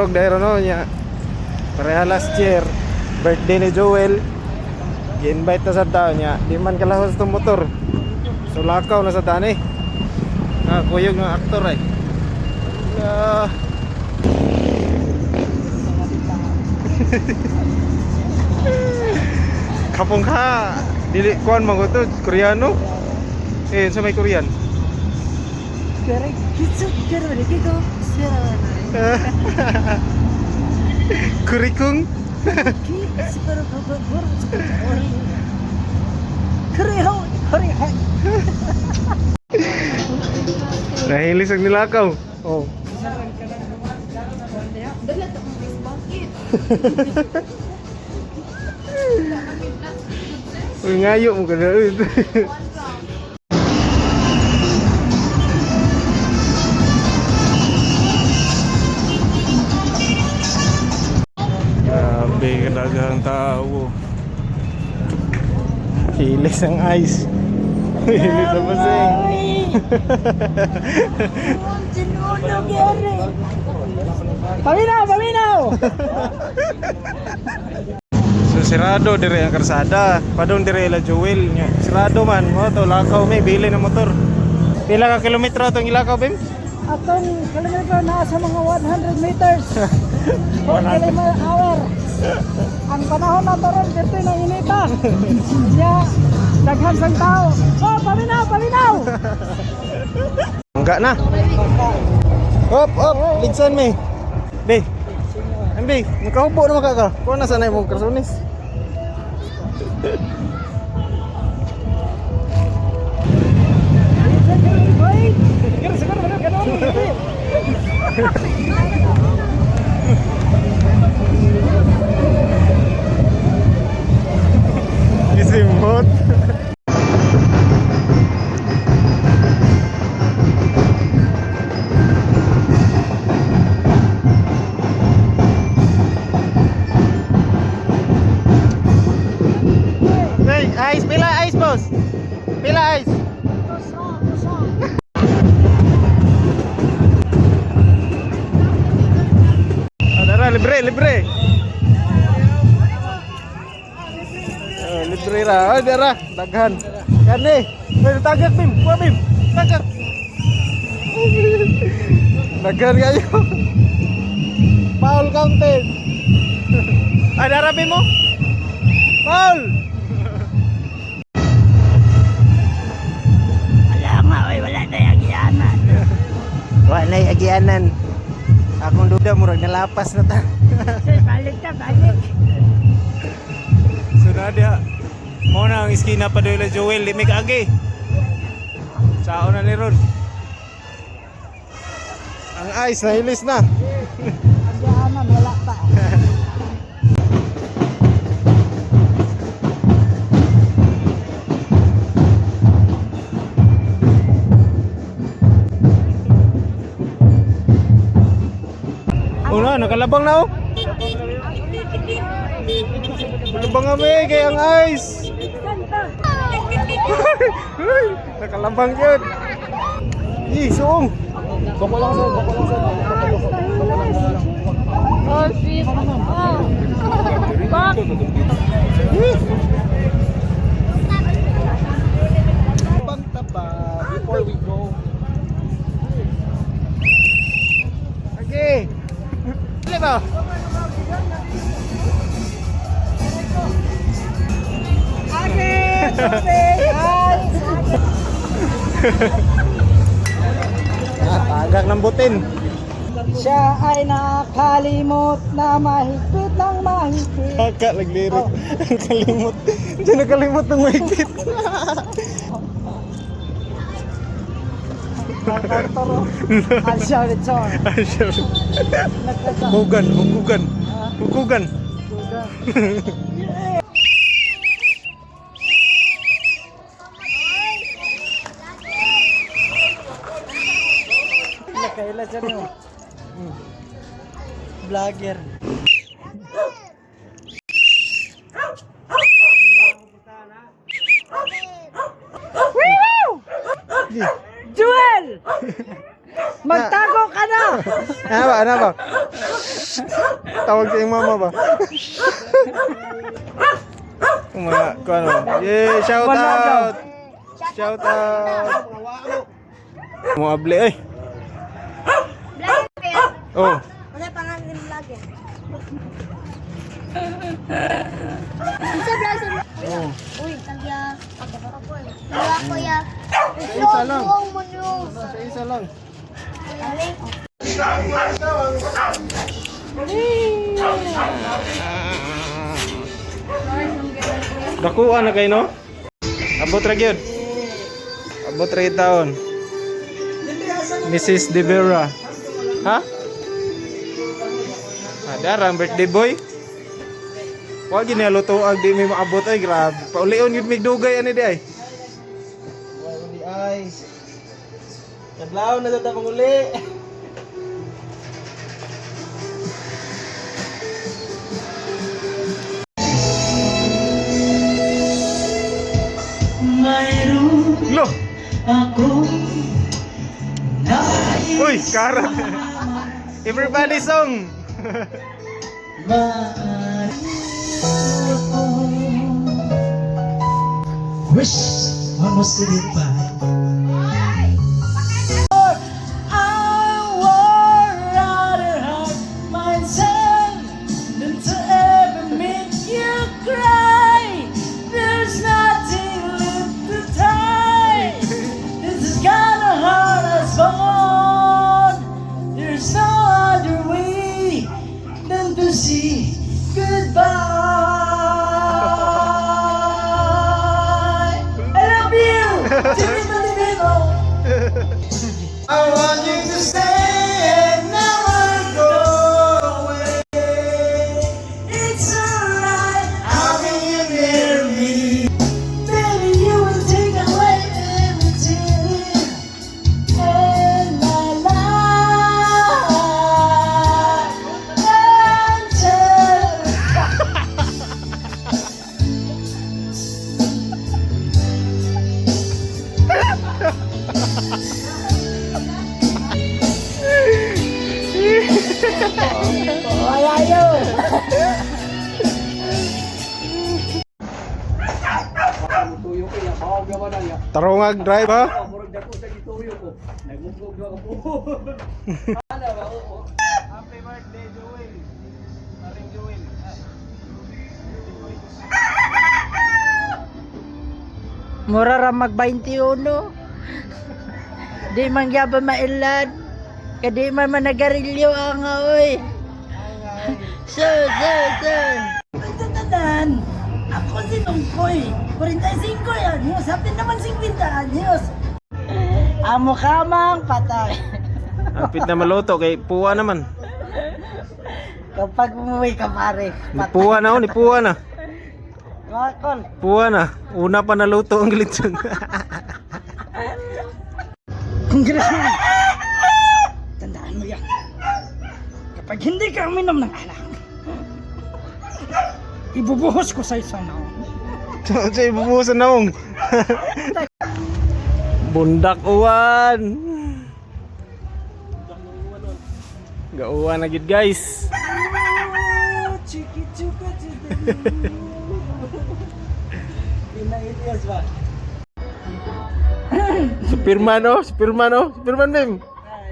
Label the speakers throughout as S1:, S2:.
S1: Nagsugod dahil no niya. Pareha last year, birthday ni Joel. Gi-invite na sa tao niya. Di man kalahos itong motor. So lakaw na sa tani. Kuyog ng aktor eh. Kapong ka. Dili kuan man ko to, Koreano. Sa may Korean. Kurikung. Nahilis ang nilakaw. Oh. Uy, ngayo mo ka na. Grabe, kadagang tao. Hilis ang ice. Hilis ang pasing.
S2: Paminaw, paminaw!
S1: So sirado dire ang karsada. Padong dire la Joel nya. Sirado man mo to lakaw may bili ng motor. Pila ka kilometro atong ilakaw bim?
S2: Atong kilometro na sa mga 100 meters. 4 km/h. Ang panahon na to ron dito na inita. Siya daghan sang tao. Oh, paminaw, paminaw!
S1: Enggak na. Hop, ligsan me. Be. Ambi, nakaupo na maka ka. Kuha na sanay mong karsonis. Isimot. Ice, pila ice boss? Pila ice? Dara, libre, libre. Libre ra. Oh, dara, daghan. Kani, pwede tagak bim, kuha bim. Tagak. Daghan kayo. Foul counted. Dara bim mo. Foul. Wala na yung agianan. Akong duda murag nalapas na ta.
S2: Balik ta, balik.
S1: So Nadia, mo na ang iskina pa doon Joel, limig agi. Sao na ni ron. Ang ice na hilis na.
S2: Agianan, wala pa.
S1: Una, nakalabang na oh. Nakalabang kami kay ang ice. Nakalabang yun. Suong. Bako lang sir, bako lang sir.
S2: Oh, shit. Oh. Back.
S1: Pagtaba before we go. Okay. Dali ba? Tagak ng butin.
S2: Siya ay nakalimot na mahigpit ng mahigpit.
S1: Kaka naglirik. Ang kalimot. Diyan nakalimot ng mahigpit.
S2: Alsya Richard.
S1: Hukugan, hukugan. Hukugan.
S2: Nakailan siya niyo. Vlogger. Joel! Magtago ka na!
S1: Ano ba? Tawag sa iyong mama ba? Mga, kung ano. Yeah, shout out! Shout out! Mga able eh.
S3: Vlog kayo?
S1: Oh.
S3: Ano pangalan ng vlog yan? Sa vlog sa
S1: Oh.
S3: Uy, tagya. Wala ko ya.
S1: Isa lang.
S3: Wow mo nyo.
S1: Sa isa lang. Dakuha na kayo no? Abot ra gyud. Abot ra gyud taon. Mrs. De Vera. Ha? Ada ang birthday boy. Wa gini luto ag di mi maabot ay grabe. Paulion gyud mig dugay ani di ay.
S4: Wala di ay. Naglaw na sa panguli. Mayroon
S1: Lo.
S4: ako na
S1: Uy, kara. Everybody song.
S4: wish on a city pie. I would rather hurt myself than to ever make you cry. There's nothing left to tie. This is gonna hurt us both. There's no other way than to say goodbye. I love you. I want you to stay and never go away. It's alright, how can you hear me? Baby, you will take away everything in my life.
S1: Tarungag drive ha. Happy birthday Joel. Maring Joel.
S2: Mura ra mag 21. Di man gyaba mailad. Kadi man managarilyo ang oy. So. Tatanan. Ako si Tungkoy. 45 anyos. Hapin naman 50 anyos. Amo kamang patay.
S1: Apit na maluto kay puwa naman.
S2: Kapag umuwi ka pare.
S1: Nipuwa na oh, nipuwa na.
S2: Makol.
S1: Puwa na. Una pa naluto ang glitson.
S2: Congressman. Tandaan mo yan. Kapag hindi ka uminom ng alak, ibubuhos ko sa isang naon.
S1: Sa ibubusan na ong. Bundak uwan. Gauwan na gid guys.
S4: Chiki chuka Pinailyas ba?
S1: Superman oh, Superman Bim.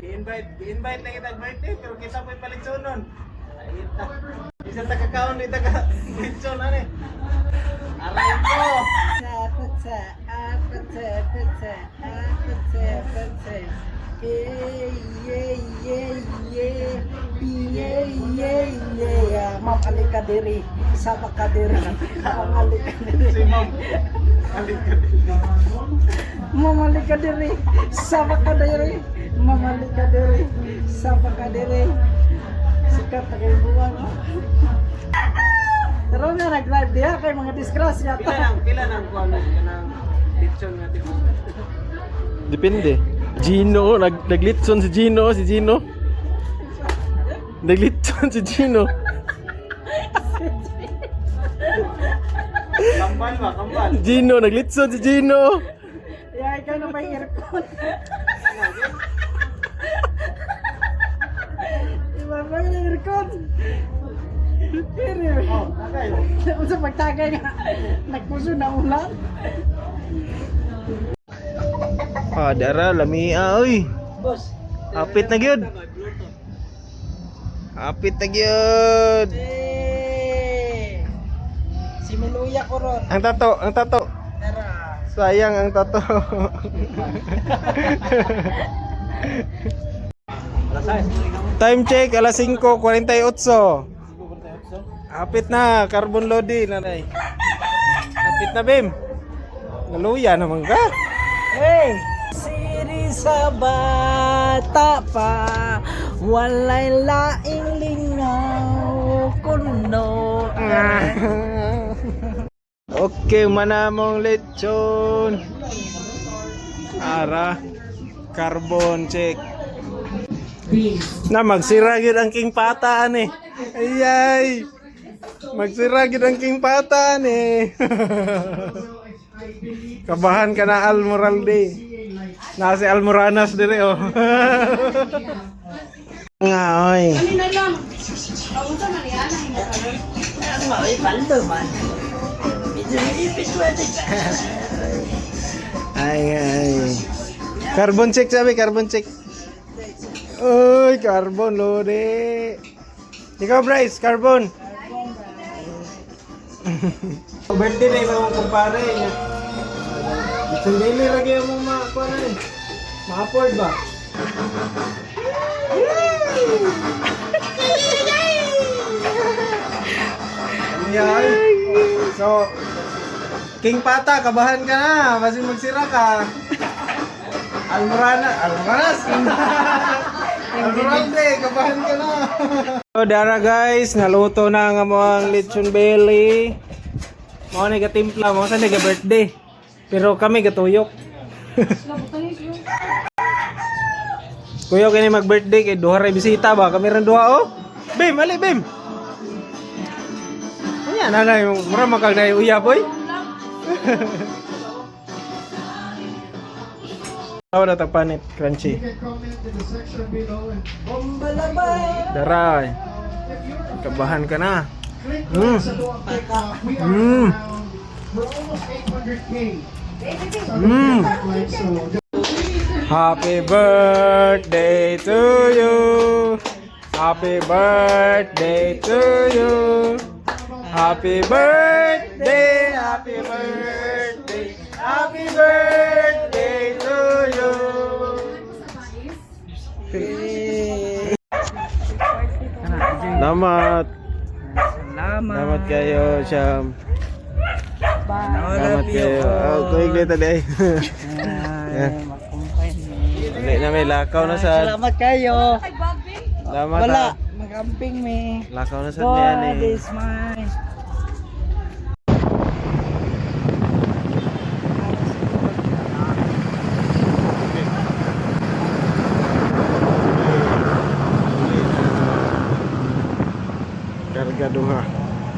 S4: I-invite na kita birthday pero kita mo'y palitsonon. Ayita. Isa takakaon ni taga litson ani. Aray ko.
S2: Mamalik ka diri, sama ka diri, mamalik ka diri.
S4: Si Ma'am. Alit ka din.
S2: Mamalik ka diri, sama ka diri, mamalik ka diri, sama ka diri. Sikat na kayo buwan, no? Pero nga nag-live diya kay mga disgrasya.
S4: Pila nang kuan kanang litson nga tipo.
S1: Depende. Gino, naglitson si Gino. Naglitson si Gino.
S4: Kambal ba, kambal.
S1: Gino, naglitson si Gino.
S2: Yay ka na may aircon. Iba ba yung aircon?
S4: Oh, tagay.
S2: Sa pagtagay nga, nagpuso na ulan.
S1: Dara lamia oy.
S2: Boss.
S1: Apit na gyud. Apit na gyud.
S2: Si Miluya ko ron.
S1: Ang tato.
S2: Tara.
S1: Sayang ang tato. Time check alas 5:48. Apit na, carbon loading nanay. Apit na, Bim. Naluya naman ka.
S2: Hey! Siri sa bata pa, walay laing lingaw kuno.
S1: Okay, manamong lechon. Ara, carbon check. Na magsira gyud ang king pataan eh. Ayay. Magsira gyud ang king pataan eh. Kabahan ka na Almoralde. Nasi Almoranas dire oh. Nga oy. Ay. Carbon check sabi, carbon check. Uy, carbon lode. Ikaw Bryce, carbon. Birthday na yung kumpare niya. Isang daily lagi mo makakuha na eh. Ma-afford ba? Yan. So, King Pata, kabahan ka na. Kasi magsira ka. Almoranas. Almorande, kabahan ka na. So, dara guys, naluto na ang among lechon belly. Mga nagatimpla, mga sa nag-birthday. Pero kami gatuyok. Kuya, kini mag-birthday kay duha ray bisita ba? Kami ran duha oh. Bim, ali Bim. Anya nanay mura makag nay uya boy. Tawa na tapanit crunchy. Daray. Kabahan ka na. Happy birthday to you. Happy birthday to you. Happy birthday, happy birthday, happy birthday to you. Selamat. Selamat kayo, Syam. Selamat kayo. Oh, kuig dito deh. Hindi na may lakaw na sa...
S2: Salamat kayo.
S1: Salamat
S2: Wala,
S1: ha.
S2: magamping me.
S1: Lakaw na sa niyan
S2: God
S1: eh.
S2: is mine.